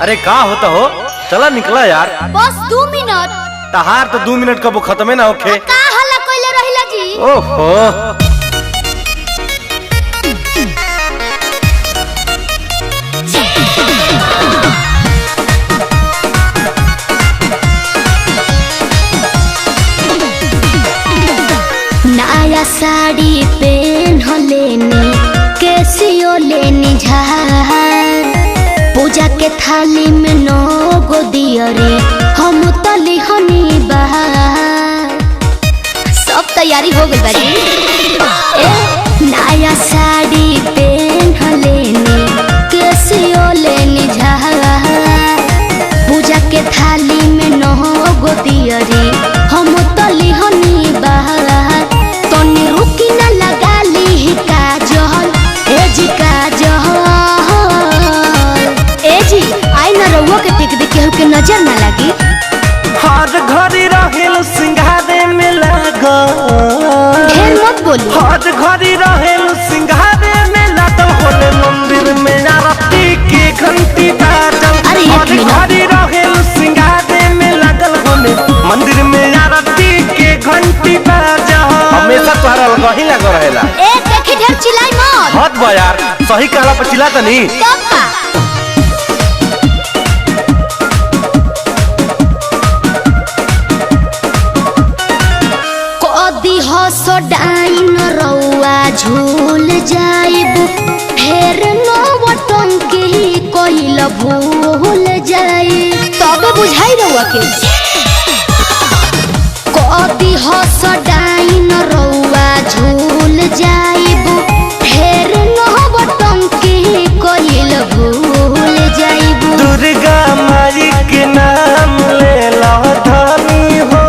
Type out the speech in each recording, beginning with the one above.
अरे का होता हो, चला निकला यार। बस 2 मिनट। तहार तो 2 मिनट कबो खत्म ना होखे। का हल्ला कोइले रहिला जी। ओहो नया साड़ी पहन लेनी कैसियो लेनी झार पूजा के थाली में 9 गो दियरी हम तली हनी बहार सब तैयारी हो गई बाजी। नया साड़ी पहन लेनी कैसियो लेनी झार पूजा के थाली में 9 गो दियरी हम तली हनी बहार रुकी न लगा ली काजल ए जी काजल ए जी आई न रउआ के टिक दे केहू के नजर न लगी। हर घड़ी रहेल सिंगारे में लागल ढेर मत बोली। हर घड़ी रहेल सिंगारे में लागल होले मंदिर में आरती के घंटी बाजल। अरे हर घड़ी रहेल सिंगारे में लागल होले मंदिर में आरती के घंटी बाजल। हमेशा तोहरा वही लग रहेला। ए देखी ढेर चिल्लाई मत। हद बा यार, सही कहला पर चिल्ला तनी। तब का कदी हसो डाइन रउआ झूल जाइब फेर नवटंकी कइल भूल जाई तबे बुझाई रउआ के। कदी हस डाइन रउआ झूल जाइब फेर नवटंकी कइल भूल जाइब। दुर्गा माई के नाम ले लो धनी हो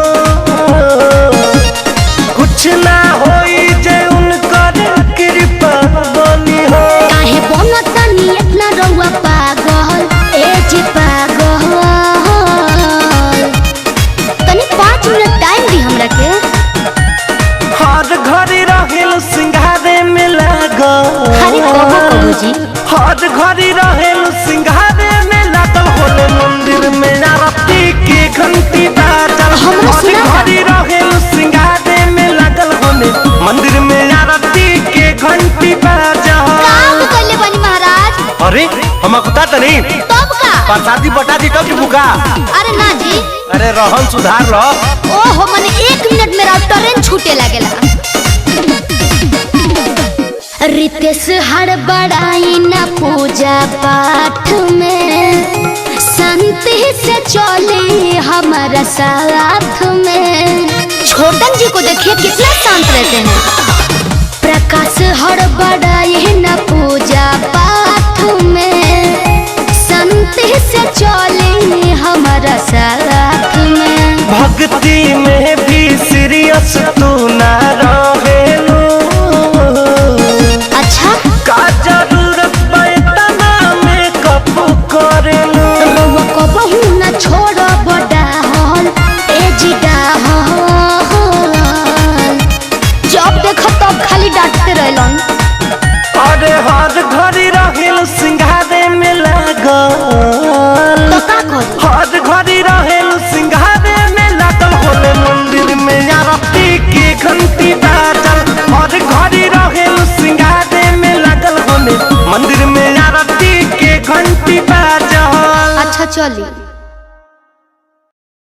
कुछ ना होई जे उनकर कृपा बनी हो। काहे बनतनी इतना रउआ पागल ए जी पागल तनी 5 मिनट टाइम दी हमरा के। हर घड़ी रहेल सिंगारे में लागल। अरे कहो जी हर घड़ी रहेल सिंगारे में लागल होले मंदिर में आरती के घंटी बाजल। हमरा हर सुना था। घड़ी रहेल सिंगारे में लागल होले मंदिर में आरती के घंटी बाजल। काम कइले बनी महाराज। अरे हम कुता तनी तब का प्रसादी बटा दी तो की बुका। अरे ना जी। अरे रहन सुधार लो। ओहो मने 1 मिनट मेरा ट्रेन छूटे लागेला। रितेश हड़बड़ाई न पूजा पाठ में शांति से चले हमारा साथ में। छोटन जी को देखिए कितना शांत रहते हैं। प्रकाश हड़बड़ाई न पूजा पाठ में शांति से चले हमारा साथ में। भक्ति में भी सीरियस तू ना रहेलू। अच्छा का जरूरत पैतना में कपू करेलू। रउआ कबहू न छोड़ब डाहल ए जी डाहल जब देखो तब खाली डांटते रहलन। अरे हर घड़ी रहेल सिंगारे में लागल। तो का करू हर घड़ी रहेल सिंगारे में लागल होले मंदिर में आरती के घंटी बाजल। हर घड़ी रहेल सिंगारे में लागल होले मंदिर में आरती के घंटी बाजल। अच्छा चली।